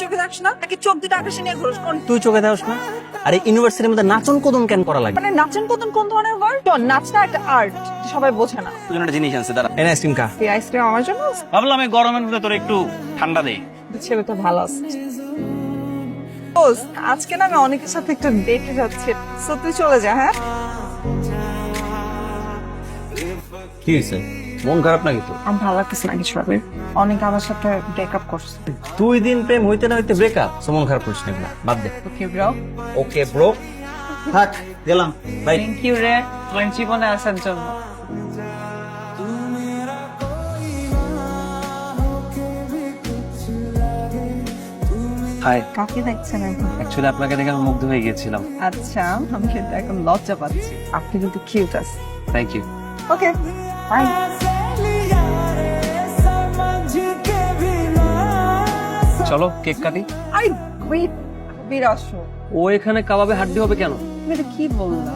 চোখে দেখছ না নাকি চোখ দুটো আকাশে নিয়ে ঘোষ কোন তুই চোখে দেওস না? আরে ইউনিভার্সিটির মধ্যে নাচন কদম কেন করা লাগে? মানে নাচন কতন কোন ধরনের ওয়ার্ড নাচ না একটা আর্ট সবাই বোঝে না তুই একটা জিনিস আছে দাঁড়া, এনে আইসক্রিম খা। এই আইসক্রিম আমার জন্য ভাবলাম এই গরমের মধ্যে তোর একটু ঠান্ডা দেই। ছেলেটা ভালো আছে আজকে না আমি অনেকের সাথে একটু ডেটে যাচ্ছি সো তুই চলে যা হ্যাঁ কি হয়েছে, মন খারাপ নাকি তোর? আমার ভালো লাগতেছে না কিছু ভাবে অনেক আমার সাথে ব্রেকআপ করছে 2 দিন প্রেম হইতে না হইতে ব্রেকআপ, মন খারাপ করিস না এগুলা, বাদ দে। ওকে ব্রো ওকে ব্রো, থাক গেলাম, বাই। থ্যাংক ইউ রে তোমার জীবনে আসার জন্য হাই, কাকে দেখছেন এখন অ্যাকচুয়ালি আপনাকে দেখে আমি মুগ্ধ হয়ে গিয়েছিলাম। আচ্ছা আমি কিন্তু এখন লজ্জা পাচ্ছি আপনি কিন্তু কিউট আছেন থ্যাংক ইউ। ওকে বাই চলো কেক কাটি। আই ওয়েট বিরাসো ও এখানে কাবাবে হাড্ডি হবে কেন? তুমি এটা কি বললা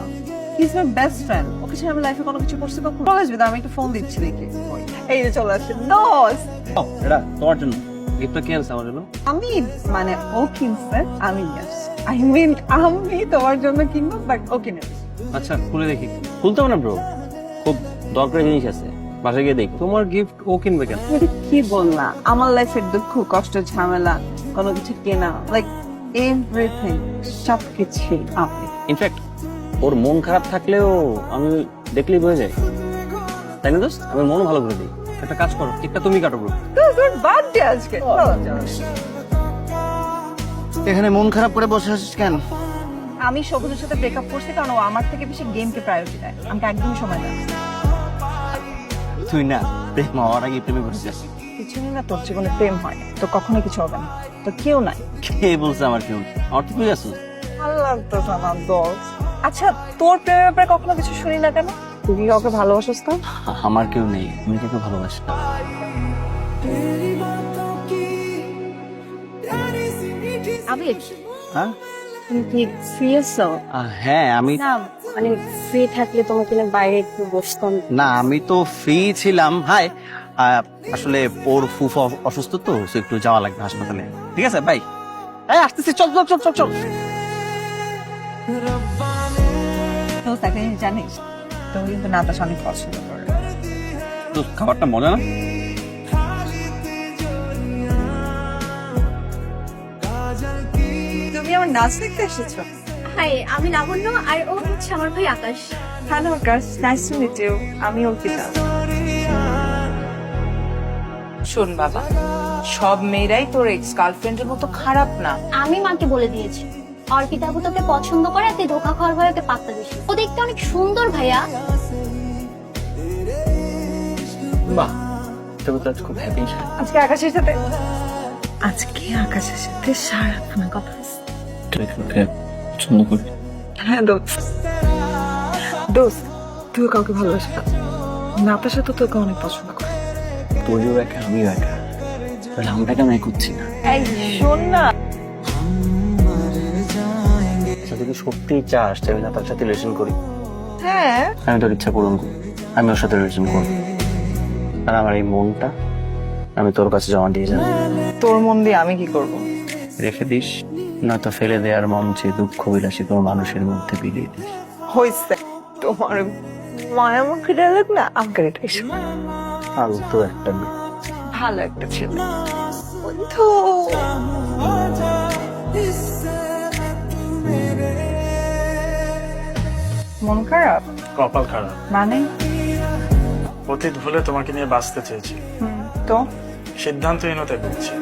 he is my best friend ওকে ছাড়া আমি লাইফে কোনো কিছু করছি কখন চলে আসবে আমি একটু ফোন দিচ্ছি দেখি এই যে চলে আসছে দোস্ত এটা তোমার জন্য গিফটটা কে আনছে আমার জন্য? আমি মানে ও কিনছে আমি ইয়েস আই মিন আমি তোমার জন্য কিনবো বাট ও কিনে আচ্ছা খুলে দেখি। খুলতে হবে না ব্রো, খুব দরকারি জিনিস আছে, বাসায় গিয়ে দেখি। তোমার গিফট ও কিনবে কেন? তুমি এটা কি বললা আমার লাইফের দুঃখ কষ্ট ঝামেলা কোনো কিছু কেনা লাইক এভরিথিং সবকিছু আপনি ইনফ্যাক্ট ওর মন খারাপ থাকলেও আমি দেখলেই বোঝা যায়, তাই না দোস্ত? আমি মনও ভালো করে দিই। একটা কাজ করো, কেকটা তুমি কাটো ব্রো। তোর বার্থডে আজকে এখানে মন খারাপ করে বসে আছিস কেন? আমি সবুজের সাথে ব্রেকআপ করছি কারণ ও আমার থেকে বেশি গেমকে প্রায়োরিটি দেয় আমাকে একদমই সময় দেয় না। তুই না প্রেম হওয়ার আগে প্রেমে পড়েছিস। কিছু নেই না তোর জীবনে প্রেম হয় তো কখনো কিছু হবে না তো কেউ নাই কে বলছে আমার কেউ? আমার তো তুই আছিস। আল্লাহ তো আমার দোষ আচ্ছা তোর প্রেমের ব্যাপারে কখনো কিছু শুনি না কেন তুই কি কাউকে ভালোবাসিস তো আমার কেউ নেই, আমি তোকে ভালোবাসি। আবির হ্যাঁ তুমি কি ফ্রি আছো? হ্যাঁ আমি না মানে ফ্রি থাকলে তোমাকে না বাইরে একটু বসতাম। না, আমি তো ফ্রি ছিলাম। হাই, আসলে ওর ফুফা অসুস্থ তো, সো একটু যাওয়া লাগবে হাসপাতালে। ঠিক আছে বাই। এই আসতেছি, চল চল চল চল চল। তো তাকে জানিস তো কিন্তু নাতাশা অনেক পছন্দ করে তো খাবারটা মজা না? তুমি আমার নাচ দেখতে এসেছো হাই আমি লাবণ্য আর ও হচ্ছে আমার ভাই Akash. Hello Akash nice to meet you আমি অর্পিতা শোন বাবা সব মেয়েরাই তোর এক্স গার্লফ্রেন্ডের মতো খারাপ না আমি মাকে বলে দিয়েছি অর্পিতা আপু তোকে পছন্দ করে তুই ধোকা খাওয়ার ভয়ে ওকে পাত্তা দিস ও দেখতে অনেক সুন্দর ভাইয়া। বাহ, তবে তো আজ খুব হ্যাপি। আজকে আকাশের সাথে সারাক্ষণ কথা তুই তোকে পছন্দ করি। হ্যাঁ দোস্ত দোস্ত তুই কাউকে ভালোবাসি না নাতাশা তো তোকে অনেক পছন্দ করে তুইও একা আমিও একা, তাহলে আমরা কেন এক হচ্ছি না? এই শোন না তুই কি সত্যিই চাস যে আমি তার সাথে রিলেশন করি? হ্যাঁ আমি তোর ইচ্ছা পূরণ করি, আমি ওর সাথে রিলেশন করবো। আর আমার এই মনটা আমি তোর কাছে জমা দিয়ে যাবো। তোর মন দিয়ে আমি কি করব রেখে দিস, নয়তো ফেলে দেওয়ার মঞ্চে দুঃখ বিলাসী কোনো মানুষের মধ্যে বিলিয়ে দিস। হইছে তোমার মায়ামুখী ডায়লগ না আমাকে এটা এসে ফালতু একটা মেয়ে। ভালো একটা ছেলে বন্ধু মন খারাপ কপাল খারাপ। মানে অতীত ভুলে তোমাকে নিয়ে বাঁচতে চেয়েছি, তো সিদ্ধান্তহীনতায় ভুগছি।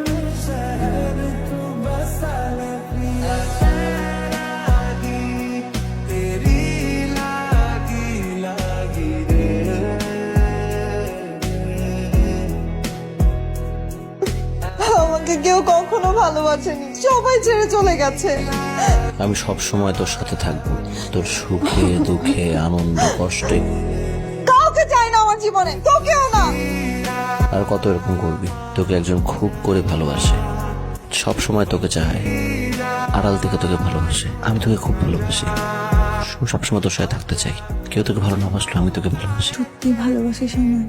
আমাকে কেউ কখনো ভালোবাসেনি সবাই ছেড়ে চলে গেছে আমি সব সময় তোর সাথে থাকবো, তোর সুখে দুঃখে আনন্দ কষ্টে। কাউকে চাই না আমার জীবনে তোকেও না আর কত এরকম করবি? তোকে একজন খুব করে ভালোবাসে, সব সময় তোকে চায়, আড়াল থেকে তোকে ভালোবাসে। আমি তোকে খুব ভালোবাসি, সবসময় তোর সাথে থাকতে চাই। কেউ তোকে ভালো না বাসলো আমি তোকে ভালোবাসি। সত্যি ভালোবাসিস আমার